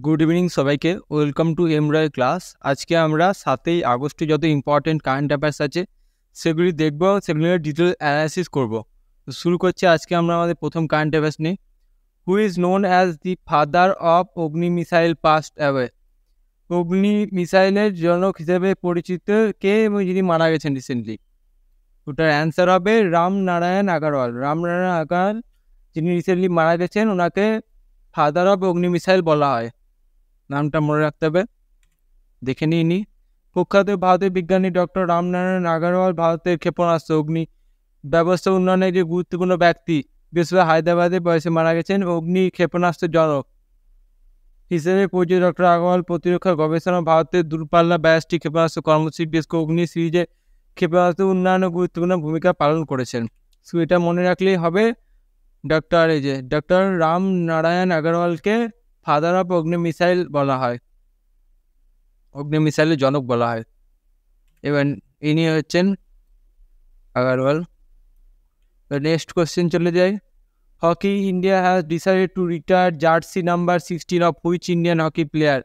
Good evening সবাইকে। Welcome to এমরয় class. আজকে আমরা 7ই আগস্টে যত ইম্পর্টেন্ট কারেন্ট অ্যাফেয়ার্স আছে সেগুলি দেখব, সেগুলির ডিটেল অ্যানালাইসিস করব। তো শুরু করছি আজকে আমরা আমাদের প্রথম কারেন্ট অ্যাফেয়ার্স নিয়ে। Who is known as the father of Agni missile passed away? অগ্নি মিসাইলের জনক হিসেবে পরিচিত কে এবং যিনি মারা গেছেন রিসেন্টলি? ওটার অ্যান্সার হবে রামনারায়ণ আগরওয়াল। রামনারায়ণ আগরওয়াল যিনি রিসেন্টলি মারা গেছেন, ওনাকে ফাদার অফ অগ্নি মিসাইল বলা হয়। নামটা মনে রাখতে হবে, দেখে নিইনি। প্রখ্যাত ভারতীয় বিজ্ঞানী ডক্টর রামনারায়ণ আগরওয়াল ভারতের ক্ষেপণাস্ত্র অগ্নি ব্যবস্থা উন্নয়নের যে গুরুত্বপূর্ণ ব্যক্তি, বিশেষ করে হায়দ্রাবাদে বয়সে মারা গেছেন। অগ্নি ক্ষেপণাস্ত্রের জনক হিসেবে পরিচিত ডক্টর আগরওয়াল প্রতিরক্ষা গবেষণা, ভারতের দূরপাল্লা ব্যালিস্টিক ক্ষেপণাস্ত্র কর্মসূচি, বিশেষ করে অগ্নি সিরিজের ক্ষেপণাস্ত্র উন্নয়নে গুরুত্বপূর্ণ ভূমিকা পালন করেছেন। সো এটা মনে রাখলেই হবে, doctor Ramnarayan আগরওয়ালকে father of Agni missile বলা হয়, অগ্নি মিসাইলের জনক বলা হয়। এবার ইনি হচ্ছেন আগরওয়াল। নেক্সট কোশ্চেন চলে যাই। Hockey India has decided to retire jersey number 16 of which Indian hockey player?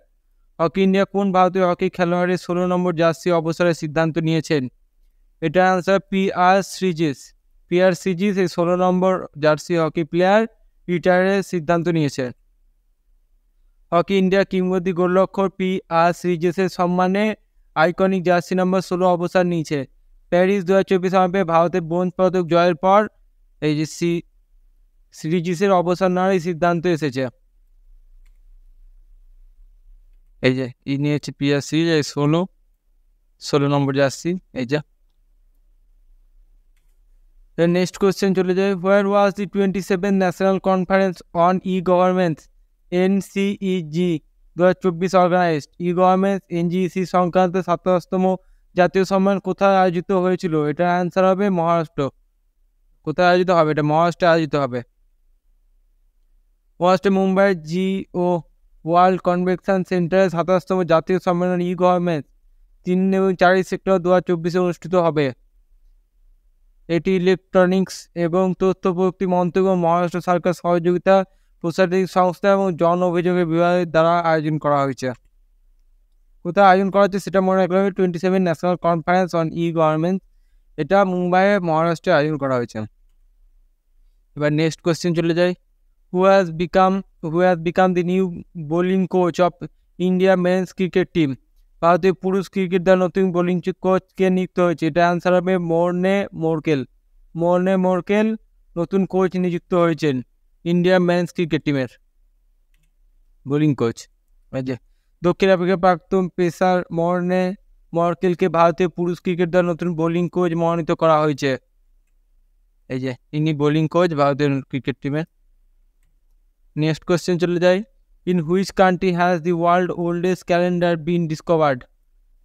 Hockey India কোন ভারতীয় হকি খেলোয়াড়ের 16 নম্বর জার্সি অবসরের সিদ্ধান্ত নিয়েছেন? এটা আনসার PR সিরিজিস। PR সিরিজিস এই 16 নম্বর জার্সি হকি প্লেয়ার রিটায়ারের সিদ্ধান্ত নিয়েছেন। হকি ইন্ডিয়া কিংবদন্তি গোলরক্ষক PR সিরিজেসের সম্মানে আইকনিক জার্সি নম্বর 16 অবসর নিয়েছে। প্যারিস 2024 অলিম্পিকে ভারতের ব্রোঞ্জ পদক জয়ের পর এই যে সিরিজেসের অবসর নেওয়ার সিদ্ধান্ত এসেছে। এই যে ইনি হচ্ছে PR সিরিজ, এই 16 নম্বর জার্সি। এই যে নেক্সট কোয়েশ্চেন চলে যায়। Where was the 27th national conference on e governments NCEG 2024 organised? E governments NGEC সংক্রান্ত 27তম জাতীয় সম্মেলন কোথায় আয়োজিত হয়েছিল? এটা অ্যান্সার হবে মহারাষ্ট্র। কোথায় আয়োজিত হবে? এটা মহারাষ্ট্রে আয়োজিত হবে। মহারাষ্ট্রে মুম্বাই GO ওয়ার্ল্ড কনভেনশন সেন্টারে 27তম জাতীয় সম্মেলন ই-গভর্নমেন্টস 3 এবং 4 সেপ্টেম্বর 2024 অনুষ্ঠিত হবে। এটি ইলেকট্রনিক্স এবং তথ্য প্রযুক্তি মন্ত্রক ও মহারাষ্ট্র সরকার সহযোগিতা, প্রশাসনিক সংস্থা এবং জন অভিযোগের বিভাগের দ্বারা আয়োজন করা হয়েছে। কোথায় আয়োজন করা হচ্ছে সেটা মনে রাখতে হবে, 27 ন্যাশনাল কনফারেন্স অন ই-গভর্নমেন্ট, এটা মুম্বাইয়ে মহারাষ্ট্রে আয়োজন করা হয়েছে। এবার নেক্সট কোয়েশ্চেন চলে যায়। Who has become the new bowling coach of India men's cricket team? ভারতীয় পুরুষ ক্রিকেট দল নতুন বোলিং কোচকে নিযুক্ত হয়েছে। এটা অ্যান্সার হবে মর্নে মোরকেল নতুন কোচ নিযুক্ত হয়েছেন ইন্ডিয়া মেন্স ক্রিকেট টিমের বোলিং কোচ। দক্ষিণ আফ্রিকার প্রাক্তন পেসার মর্নে মোরকেলকে ভারতীয় পুরুষ ক্রিকেট দল নতুন বোলিং কোচ মনোনীত করা হয়েছে। এই যে ইনি বোলিং কোচ ভারতীয় ক্রিকেট টিমের। নেক্সট কোয়েশ্চেন চলে যায়। In which country has the world oldest calendar been discovered?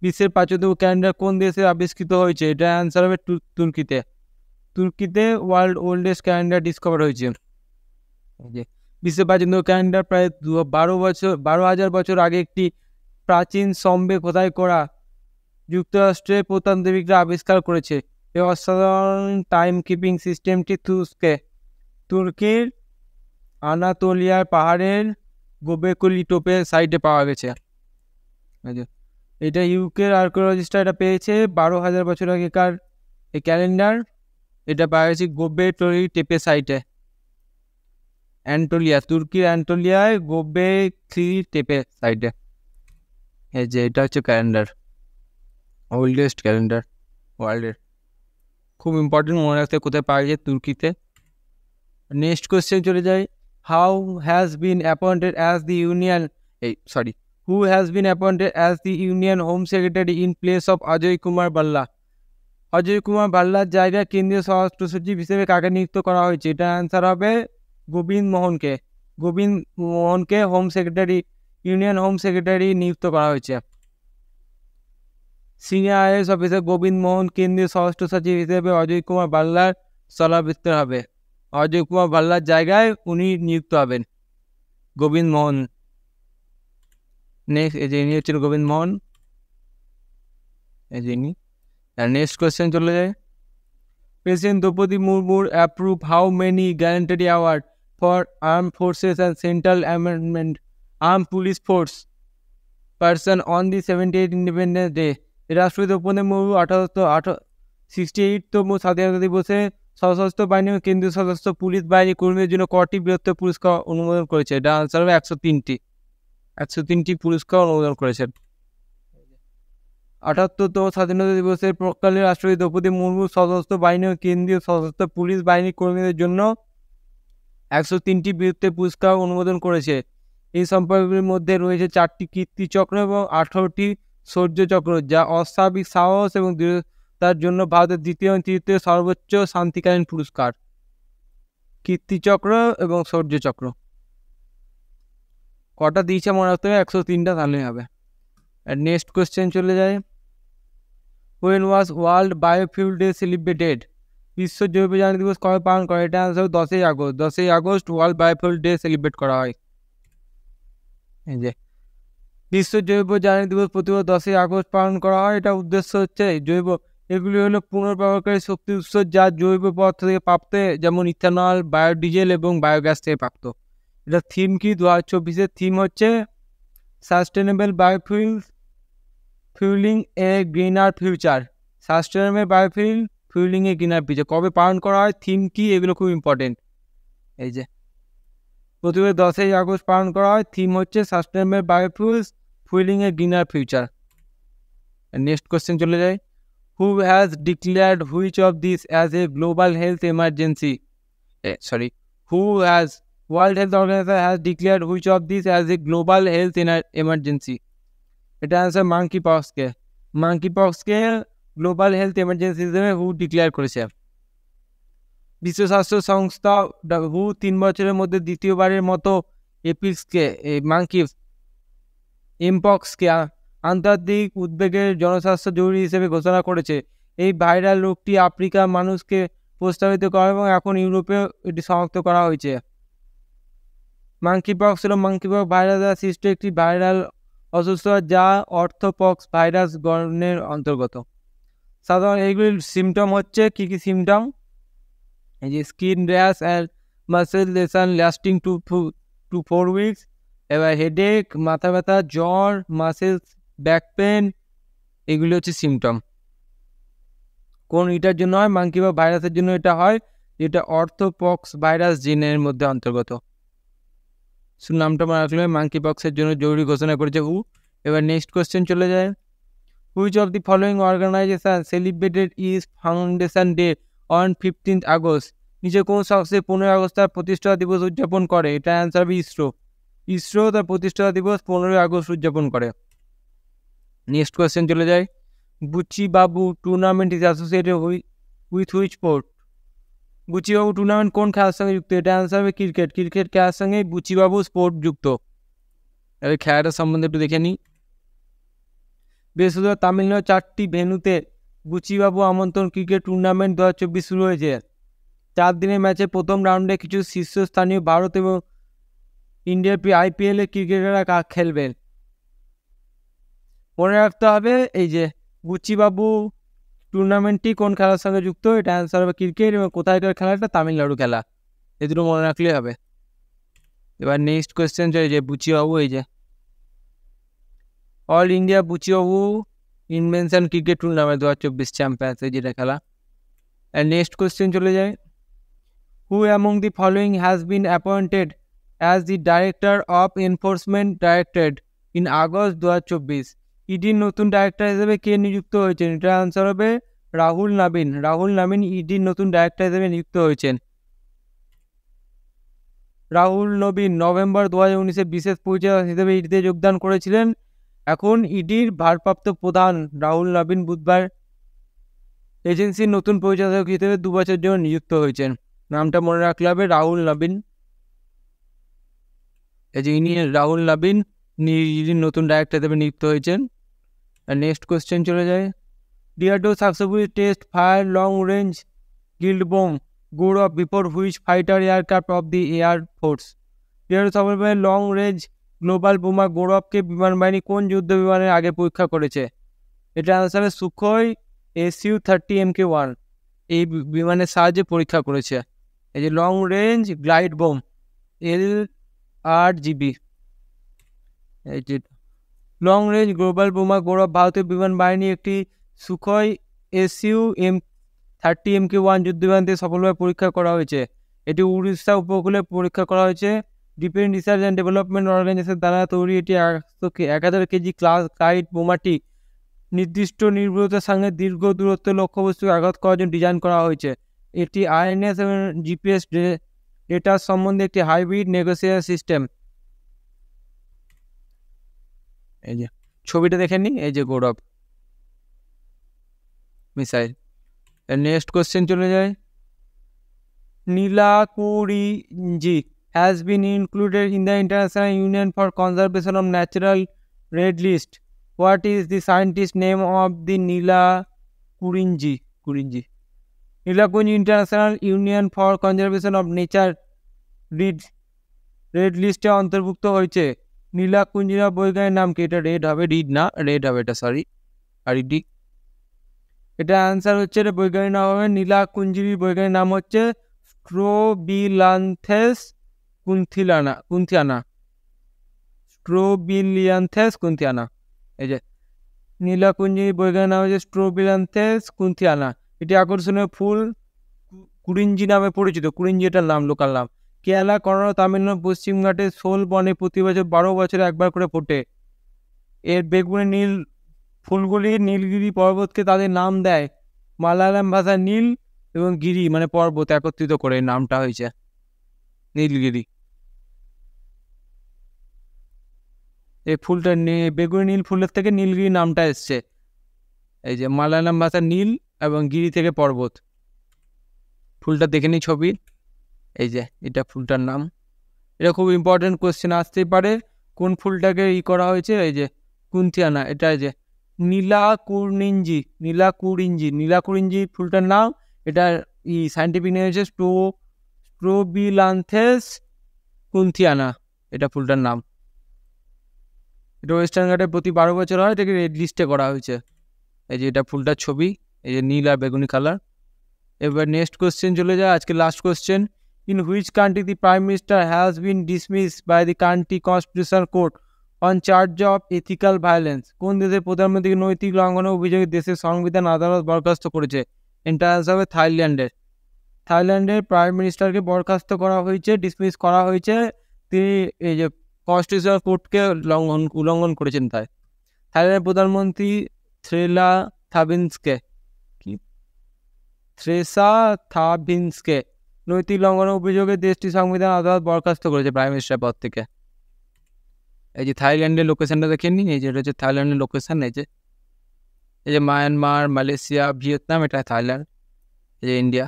বিশ্বের প্রাচীনতম ক্যালেন্ডার কোন দেশে আবিষ্কৃত হয়েছে? এটা অ্যান্সার হবে তুর্কিতে ওয়ার্ল্ড ওল্ডেস্ট ক্যালেন্ডার ডিসকভার হয়েছে। বিশ্বের প্রাচীনতম ক্যালেন্ডার প্রায় 12,000 বছর আগে একটি প্রাচীন স্তম্ভে খোদাই করা যুক্তরাষ্ট্রের প্রত্নতাত্ত্বিকরা আবিষ্কার করেছে। এই অসাধারণ টাইম কিপিং সিস্টেমটি তুর্কির আনাতোলিয়ার পাহাড়ের গোবেকলি টোপের সাইডে পাওয়া গেছে। এটা ইউকের আর্কিওলজিস্টরা এটা পেয়েছে 12,000 বছর আগেকার এই ক্যালেন্ডার। এটা পাওয়া গেছে গোবেকলি টেপের সাইডে, তুর্কির অ্যান্টোলিয়ায় গোবেকলি টেপের সাইডে। এই যে এটা হচ্ছে ক্যালেন্ডার, ওল্ডেস্ট ক্যালেন্ডার ওয়ার্ল্ডের। খুব ইম্পর্টেন্ট, মনে রাখতে কোথায় পাওয়া যায়, তুর্কিতে। নেক্সট কোয়েশ্চেন চলে যায়। Who has been appointed as the union home secretary in place of Ajay Kumar Bhalla? Ajay Kumar ভাল্লার জায়গায় কেন্দ্রীয় স্বরাষ্ট্র সচিব হিসেবে কাকে নিযুক্ত করা হয়েছে? এটা অ্যান্সার হবে গোবিন্দ মোহনকে ইউনিয়ন হোম সেক্রেটারি নিযুক্ত করা হয়েছে। সিনিয়র IAS অফিসার গোবিন্দ মোহন কেন্দ্রীয় স্বরাষ্ট্র সচিব হিসেবে অজয় কুমার ভাল্লার স্থলাভিষিক্ত হবে। অজয় কুমার ভাল্লার জায়গায় উনি নিযুক্ত হবেন, গোবিন্দ মোহন। নেক্সট এই যে ইনি হচ্ছেন গোবিন্দ মোহন, এই যে ইনি। নেক্সট কোয়েশ্চেন চলে যায়। প্রেসিডেন্ট দ্রৌপদী মুর্মুর approve how many gallantry award for arm forces and central arm police force person on the 78 independence day. রাষ্ট্রপতি দ্রৌপদী মুর্মু 68তম স্বাধীনতা দিবসে সশস্ত্র বাহিনী ও কেন্দ্রীয় সশস্ত্র পুলিশ বাহিনী কর্মীদের জন্য কটি বীরত্ব পুরস্কার অনুমোদন করেছে? এটা আনসার হবে 103টি পুরস্কার অনুমোদন করেছেন। 78তম স্বাধীনতা দিবসের প্রাক্কালে রাষ্ট্রপতি দ্রৌপদী মুর্মু সশস্ত্র বাহিনী ও কেন্দ্রীয় সশস্ত্র পুলিশ বাহিনী কর্মীদের জন্য 103টি বীরত্বের পুরস্কার অনুমোদন করেছে। এই সম্পর্কগুলির মধ্যে রয়েছে 4টি কীর্তিচক্র এবং 18টি শৌর্যচক্র, যা অস্বাভাবিক সাহস এবং দৃঢ়তার জন্য ভারতের দ্বিতীয় এবং তৃতীয় সর্বোচ্চ শান্তিকালীন পুরস্কার। কীর্তিচক্র এবং শৌর্যচক্র কটা দিয়েছে মনে রাখতে হবে, 103টা তাহলেই হবে। আর নেক্সট কোয়েশ্চেন চলে যায়, When was world biofuel day celebrated? বিশ্ব জৈব জ্বালানি দিবস কবে পালন করে? এটা আনসার 10ই আগস্ট। 10ই August world biofuel day celebrate করা হয়। এই যে বিশ্ব জৈব জ্বালানি দিবস প্রতি বছর 10ই আগস্ট পালন করা হয়। এটা উদ্দেশ্য হচ্ছে এগুলি হলো পুনর্ব্যবহারকারী শক্তির উৎস, যা জৈব পদার্থ থেকে প্রাপ্ত, যেমন ইথানল, বায়োডিজেল এবং বায়োগ্যাস থেকে প্রাপ্ত। এটা থিম কি? 2024-এর থিম হচ্ছে sustainable বায়োফিউলিং A greener future. Sustainable বায়োফিউল fuelling a greener future কবে পালন করা হয়, থিম কি, এগুলো খুব ইম্পর্টেন্ট। এই যে প্রতি বছর 10ই আগস্ট পালন করা হয়, থিম হচ্ছে sustainable biofuels fuelling a greener future. Next question চলে যায়, who has declared which of this as a global health emergency? World health organisation has declared which of this as a global health emergency? এটা answer monkey পক্সকে global health emergency হিসেবে হু declare করেছে। বিশ্ব স্বাস্থ্য সংস্থা হু 3 বছরের মধ্যে দ্বিতীয়বারের মতো এমপক্সকে আন্তর্জাতিক উদ্বেগের জনস্বাস্থ্য জরুরি হিসেবে ঘোষণা করেছে। এই ভাইরাল রোগটি আফ্রিকার মানুষকে প্রস্তাবিত করা এবং এখন ইউরোপেও এটি শনাক্ত করা হয়েছে। মাঙ্কিপক্স হল মাঙ্কিপক্স ভাইরাস দ্বারা সৃষ্ট একটি ভাইরাল অসুস্থতা, যা অর্থোপক্স ভাইরাস গণের অন্তর্গত। সাধারণ এইগুলির সিমটম হচ্ছে কি সিমটম? এই যে skin rash and muscle lesion lasting 2 to 4 weeks, এবার হেডেক, মাথা ব্যথা, জ্বর, মাসেলস, ব্যাক পেন, এগুলি হচ্ছে সিমটম। কোন এটার জন্য হয়? মাঙ্কিপক্স ভাইরাসের জন্য এটা হয়, যেটা অর্থোপক্স ভাইরাস জিনের মধ্যে অন্তর্গত। নামটা মনে রাখলে মাঙ্কিপক্সের জন্য জরুরি ঘোষণা করেছে হু। এবার নেক্সট কোয়েশ্চেন চলে যায়, which of the following organisation celebrated is foundation day on 15th August? নিচে কোন সংস্থা 15 আগস্ট তার প্রতিষ্ঠা দিবস উদযাপন করে? এটা অ্যান্সার হবে ইসরো তার প্রতিষ্ঠা দিবস 15 আগস্ট উদযাপন করে। নেক্সট কোয়েশ্চেন চলে যায়, Buchi Babu tournament is associated with which sport? Buchibabu tournament কোন খেলার সঙ্গে যুক্ত? এটা অ্যান্সার হবে ক্রিকেট খেলার সঙ্গে বুচিবাবু স্পোর্ট যুক্ত। এবার খেলাটার সম্বন্ধে একটু দেখে নিই। বৃহস্পতিবার তামিলনাড়ু 4টি ভেন্যুতে বুচিবাবু আমন্ত্রণ ক্রিকেট টুর্নামেন্ট 2024 শুরু হয়েছে। 4 দিনের ম্যাচে প্রথম রাউন্ডে কিছু শীর্ষস্থানীয় ভারত এবং ইন্ডিয়ার IPL এ ক্রিকেটাররা খেলবেন। মনে রাখতে হবে এই যে বুচিবাবু টুর্নামেন্টটি কোন খেলার সঙ্গে যুক্ত? এটা অ্যান্সার হবে ক্রিকেট, এবং কোথায়কার খেলাটা? তামিলনাড়ু খেলা। এই দুটো মনে রাখলেই হবে। এবার নেক্সট কোয়েশ্চেন চলে যে বুচিবাবু, এই যে all India Buchibabu invention cricket tournament 2024 champions, এই যেটা খেলা। আর নেক্সট কোয়েশ্চেন চলে যায়, who among the following has been appointed as the director of enforcement directorate in August 2024? ইডির নতুন ডাইরেক্টর হিসেবে কে নিযুক্ত হয়েছেন? এটা আনসার হবে রাহুল নাবিন ইডির নতুন ডাইরেক্টর হিসেবে নিযুক্ত হয়েছেন। রাহুল নবীন নভেম্বর 2019-এ বিশেষ পরিচালক হিসেবে ইডিতে যোগদান করেছিলেন। এখন ইডির ভারপ্রাপ্ত প্রধান রাহুল নবীন বুধবার এজেন্সির নতুন পরিচালক হিসেবে 2 বছরের জন্য নিযুক্ত হয়েছেন। নামটা মনে রাখলে হবে রাহুল নবীন। এই যে ইনি রাহুল নবীন ইডির নতুন ডাইরেক্টর হিসেবে নিযুক্ত হয়েছেন। আর নেক্সট কোয়েশ্চেন চলে যায়, DRDO successfully test fire long range glide bomb Gaurav before which fighter aircraft of the air force? DRDO সফলভাবে লং রেঞ্জ গ্লোবাল বোমা গৌরবকে বিমান বাহিনী কোন যুদ্ধ বিমানের আগে পরীক্ষা করেছে? এটা আনসার হবে সুখোই Su-30 Mk1 এই বিমানের সাহায্যে পরীক্ষা করেছে। এই যে long range glide bomb LRGB। এই যে লং রেঞ্জ গ্লোবাল বোমা গৌরব ভারতীয় বিমান বাহিনী একটি সুখই SU-30MK-1 যুদ্ধবিমানটি সফলভাবে পরীক্ষা করা হয়েছে। এটি উড়িষ্যা উপকূলে পরীক্ষা করা হয়েছে। Defence research and development organisation দ্বারা তৈরি এটি 1000 কেজি ক্লাস গাইড বোমাটি নির্দিষ্ট নির্ভুলতার সঙ্গে দীর্ঘ দূরত্ব লক্ষ্যবস্তুকে আঘাত করার জন্য ডিজাইন করা হয়েছে। এটি INS এবং GPS ডেটার সম্বন্ধে একটি হাইব্রিড নেগোসিয়েশন সিস্টেম। এই যে ছবিটা দেখে নিই, এই যে গৌরব মিসাইল। নেক্সট কোশ্চেন চলে যায়। নীলাকুরিঞ্জি has been included in the International Union for Conservation of Natural Red List. What is the scientist name of the Neelakurinji? Neelakurinji International Union for Conservation of Nature red লিস্টে অন্তর্ভুক্ত হয়েছে। নীলাকুঞ্জিরা বৈজ্ঞানিক নাম কি? এটা red হবে, রেড হবে এটা, সরি RED। এটা অ্যান্সার হচ্ছে, এটা বৈজ্ঞানিক নাম হবে নীলাকুঞ্জির বৈজ্ঞানিক নাম হচ্ছে স্ট্রোবিলান্থেস কুন্থিয়ানা। এই যে নীলাকুঞ্জির বৈজ্ঞানিক নাম হচ্ছে স্ট্রোবিলান্থেস কুন্থিয়ানা। এটি আকর্ষণীয় ফুল কুরিঞ্জি নামে পরিচিত। কুরিঞ্জি এটার নাম, লোকাল নাম। কেরালা, কর্ণাটক, তামিলনাড়ু, পশ্চিমঘাটে শোল বনে প্রতি বছর 12 বছরে একবার করে ফোটে। এর বেগুনি নীল ফুলগুলি নীলগিরি পর্বতকে তাদের নাম দেয়। মালায়ালাম ভাষায় নীল এবং গিরি মানে পর্বত একত্রিত করে নামটা হয়েছে নীলগিরি। এই ফুলটা বেগুনি নীল ফুলের থেকে নীলগিরি নামটা এসছে। এই যে মালায়ালাম ভাষায় নীল এবং গিরি থেকে পর্বত। ফুলটা দেখে নি ছবি, এই যে এটা ফুলটার নাম। এটা খুব ইম্পর্টেন্ট কোশ্চেন আসতেই পারে, কোন ফুলটাকে করা হয়েছে? এই যে কুন্থিয়ানা, এটা যে নীলাকুরিঞ্জি ফুলটার নাম। এটা সাইন্টিফিক নেম হচ্ছে স্ট্রোবিলান্থেস কুন্থিয়ানা, এটা ফুলটার নাম। এটা ওয়েস্টার্ন ঘাটে প্রতি 12 বছর হয়, এটাকে রেড লিস্টে করা হয়েছে। এই যে এটা ফুলটার ছবি, এই যে নীল আর বেগুনি কালার। এবার নেক্সট কোশ্চেন চলে যায়, আজকে last question. In which country the prime minister has been dismissed by the country constitutional court on charge of ethical violence? কোন দেশের প্রধানমন্ত্রীকে নৈতিক লঙ্ঘনের অভিযোগে দেশের সংবিধান আদালত বরখাস্ত করেছে? এটা হবে থাইল্যান্ডের প্রাইম মিনিস্টারকে বরখাস্ত করা হয়েছে, ডিসমিস করা হয়েছে। তিনি এই যে কনস্টিটিউশনাল কোর্টকে উল্লঙ্ঘন করেছেন। তাই থাইল্যান্ডের প্রধানমন্ত্রী থ্রেসা থাবিন্সকে নৈতিক লঙ্ঘনের অভিযোগে দেশটির সংবিধান আদালত বরখাস্ত করেছে প্রাইম মিনিস্টার পদ থেকে। এই যে থাইল্যান্ডের লোকেশনটা দেখে নিন, এই যে এটা হচ্ছে থাইল্যান্ডের লোকেশন। এই যে মায়ানমার, মালয়েশিয়া, ভিয়েতনাম, এটা থাইল্যান্ড। এই যে ইন্ডিয়া,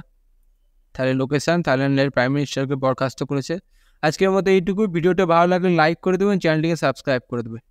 থাইল্যান্ড লোকেশন। থাইল্যান্ডের প্রাইম মিনিস্টারকে বরখাস্ত করেছে। আজকের মতো এইটুকু। ভিডিওটা ভালো লাগলে লাইক করে দেবেন, চ্যানেলটিকে সাবস্ক্রাইব করে দেবেন।